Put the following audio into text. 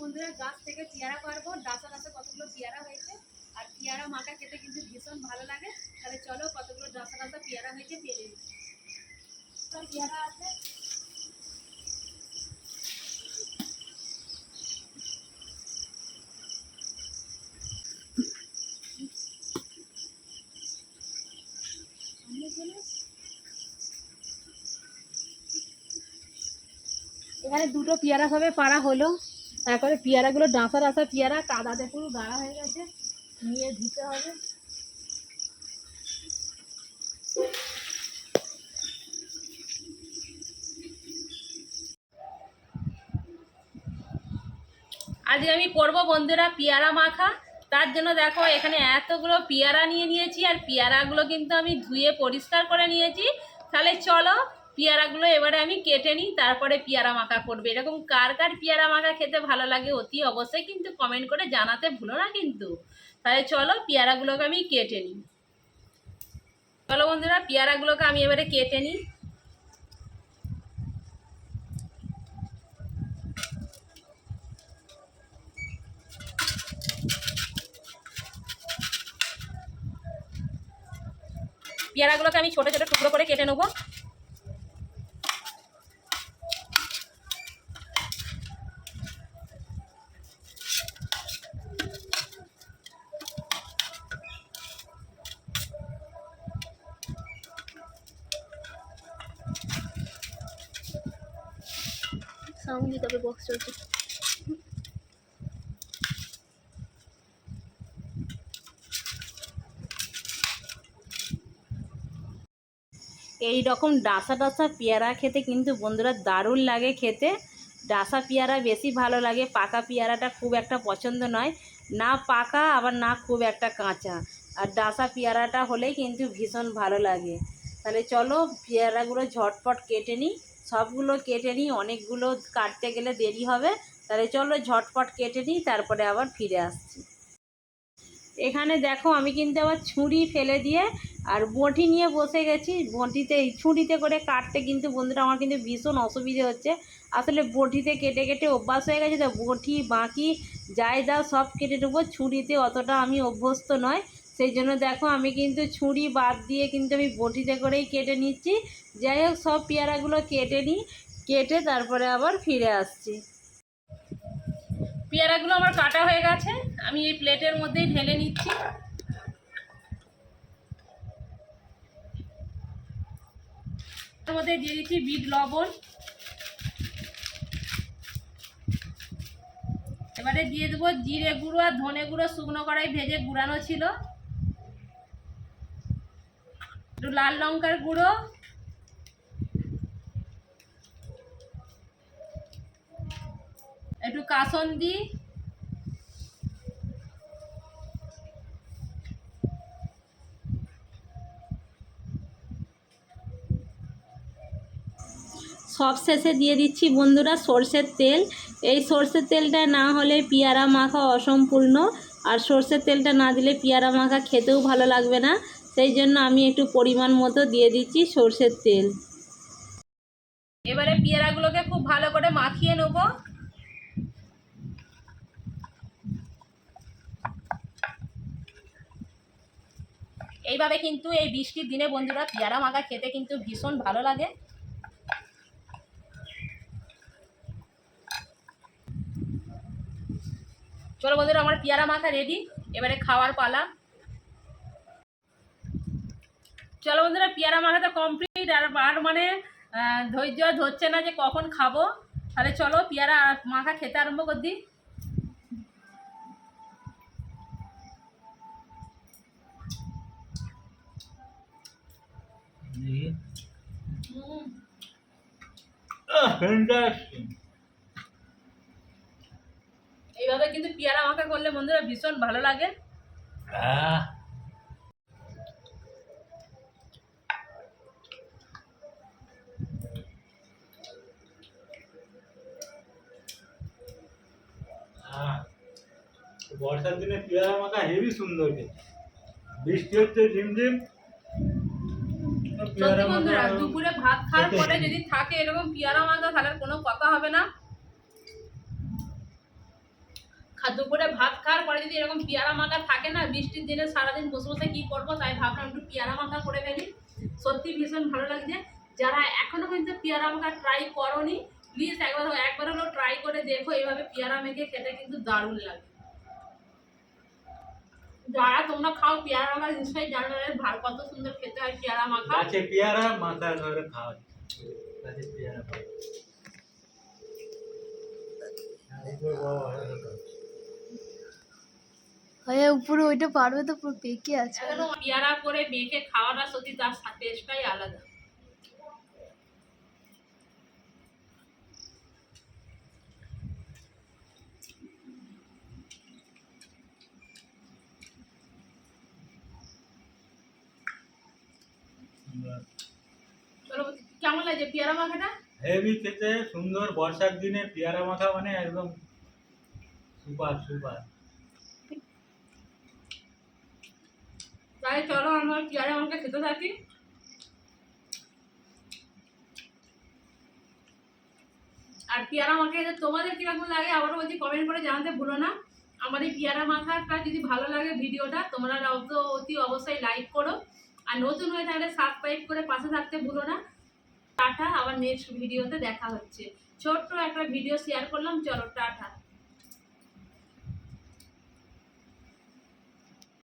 বন্ধুরা গাছ থেকে পেয়ারা পারবো, ডাসা ডাসা কতগুলো পেয়ারা হয়েছে। আর পেয়ারা মাখা খেতে কিন্তু ভীষণ ভালো লাগে। তাহলে চলো কতগুলো ডাসা ডাসা পেয়ারা হয়েছে পেরে নিই। পেয়ারা আছে, এখানে দুটো পেয়ারা সবে পাড়া হলো। তারপরে পেয়ারাগুলো ডাঁসা ডাঁসা পেয়ারা, কাদাতে পুরো গাঢ়া হয়ে গেছে, নিয়ে দিতে হবে। আজকে আমি করবো বন্ধুরা পেয়ারা মাখা। তার জন্য দেখো এখানে এতগুলো পেয়ারা নিয়ে নিয়েছি, আর পেয়ারাগুলো কিন্তু আমি ধুয়ে পরিষ্কার করে নিয়েছি। তাহলে চলো পেয়ারাগুলো এবারে আমি কেটে নিই, তারপরে পেয়ারা মাখা করবে। এরকম কার কার পেয়ারা মাখা খেতে ভালো লাগে অতি অবশ্যই কিন্তু কমেন্ট করে জানাতে ভুলো না কিন্তু। তাহলে চলো পেয়ারাগুলোকে আমি কেটে নিই। চলো বন্ধুরা পেয়ারাগুলোকে আমি এবারে কেটে নিই। পেয়ারাগুলোকে আমি ছোট ছোট টুকরো করে কেটে নেবো। সাউন্ড দিতে হবে, বক্স চলছে। এই রকম ডাসা ডাসা পেয়ারা খেতে কিন্তু বন্ধুরা দারুণ লাগে খেতে। ডাসা পেয়ারা বেশি ভালো লাগে, পাকা পেয়ারাটা খুব একটা পছন্দ নয়। না পাকা আবার না খুব একটা কাঁচা, আর ডাসা পেয়ারাটা হলেই কিন্তু ভীষণ ভালো লাগে। তাহলে চলো পেয়ারাগুলো ঝটপট কেটে নিই, সবগুলো কেটে নিই, অনেকগুলো কাটতে গেলে দেরি হবে। তাহলে চলো ঝটপট কেটে নিই, তারপরে আবার ফিরে আসছি। এখানে দেখো আমি কিন্তু আবার ছুরি ফেলে দিয়ে আর বঁটি নিয়ে বসে গেছি। বঁটিতে ছুরিতে করে কাটতে কিন্তু বন্ধুরা আমার কিন্তু ভীষণ অসুবিধে হচ্ছে। আসলে বঁটিতে কেটে কেটে অভ্যাস হয়ে গেছে, তো বঁটি বাকি যাই দাও সব কেটে নেবো, ছুরিতে অতটা আমি অভ্যস্ত নয়। সেই জন্য দেখো আমি কিন্তু ছুরি বাদ দিয়ে কিন্তু আমি বঁটিতে করেই কেটে নিচ্ছি। যাই হোক সব পেয়ারাগুলো কেটে নিই, কেটে তারপরে আবার ফিরে আসছি। পেয়ারাগুলো আমার কাটা হয়ে গেছে, আমি এই প্লেটের মধ্যেই ঢেলে নিচ্ছি। এর মধ্যে দিয়ে দিচ্ছি বিট লবণ। এবারে দিয়ে দেবো জিরে গুঁড়ো আর ধনে গুঁড়ো, শুকনো কড়াই ভেজে গুঁড়ানো ছিল। একটু লাল লঙ্কার গুঁড়ো, একটু কাসন্দি, সব শেষে দিয়ে দিচ্ছি বন্ধুরা সরষের তেল। এই সরষের তেলটা না হলে পেয়ারা মাখা অসম্পূর্ণ, আর সরষের তেলটা না দিলে পেয়ারা মাখা খেতেও ভালো লাগবে না। সেই জন্য আমি একটু পরিমাণ মতো দিয়ে দিচ্ছি সরষের তেল। এবারে পেয়ারাগুলোকে খুব ভালো করে মাখিয়ে নেব। এইভাবে কিন্তু এই বৃষ্টির দিনে বন্ধুরা পেয়ারা মাখা খেতে কিন্তু ভীষণ ভালো লাগে। চলো বন্ধুরা আমার পেয়ারা মাখা রেডি, এবারে খাওয়ার পালা। চলো বন্ধুরা পেয়ারা মাখা তো কমপ্লিট, আর মানে ধৈর্য ধরছে না যে কখন খাবো। তাহলে চলো পেয়ারা মাখা খেতে আরম্ভ করে দিই। এইভাবে কিন্তু পেয়ারা মাখা করলে বন্ধুরা ভীষণ ভালো লাগে। বর্ষার দিনে পেয়ারা মাখা হেবি সুন্দর, বৃষ্টি হচ্ছে ঝিমঝিম। সত্যি বন্ধুরা দুপুরে ভাত খাওয়ার পরে যদি থাকে এরকম পেয়ারা মাখা, তাহলে কোনো কথা হবে না। দুপুরে ভাত খাওয়ার পরে যদি এরকম পেয়ারা মাখা থাকে না, বৃষ্টির দিনে সারাদিন বসে বসে কী করবো, তাই ভাবলাম একটু পেয়ারা মাখা করে ফেলি। সত্যি ভীষণ ভালো লাগছে। যারা এখনো পর্যন্ত পেয়ারা মাখা ট্রাই করোনি, প্লিজ একবার হলেও ট্রাই করে দেখো। এইভাবে পেয়ারা মেখে খেতে কিন্তু দারুণ লাগে। যারা তোমরা খাও পেয়ারা মাখা নিশ্চয়ই জানো কত সুন্দর খেতে হয় পেয়ারা মাখা। গাছে পেয়ারা মাথা ধরে খাওয়া গাছে পেয়ারা ভাইয়া উপরে ওইটা পারবে তো, পুরো পেকে আছে। এখনো পেয়ারা করে মেখে খাওয়াটা সত্যি তার টেস্টটাই আলাদা। চলো, কেমন লাগছে পেয়ারা মাখাটা? হেভি খেতে সুন্দর, বর্ষার দিনে পেয়ারা মাখা মানে একদম সুপার সুপার। তাই চলো আমরা পেয়ারা মাখা খেতে থাকি। আর পেয়ারা মাখা খেতে তোমাদের কিরকম লাগে আবারও বলছি, কমেন্ট করে জানাতে ভুলো না। আমার এই পেয়ারা মাখাটা যদি ভালো লাগে ভিডিওটা, তোমরা অতি অবশ্যই লাইক করো। আর নতুন হয়ে থাকলে সাবস্ক্রাইব করে পাশে থাকতে ভুলো না। টাটা, আবার নেক্সট ভিডিওতে দেখা হচ্ছে। ছোট্ট একটা ভিডিও শেয়ার করলাম, চলো টাটা।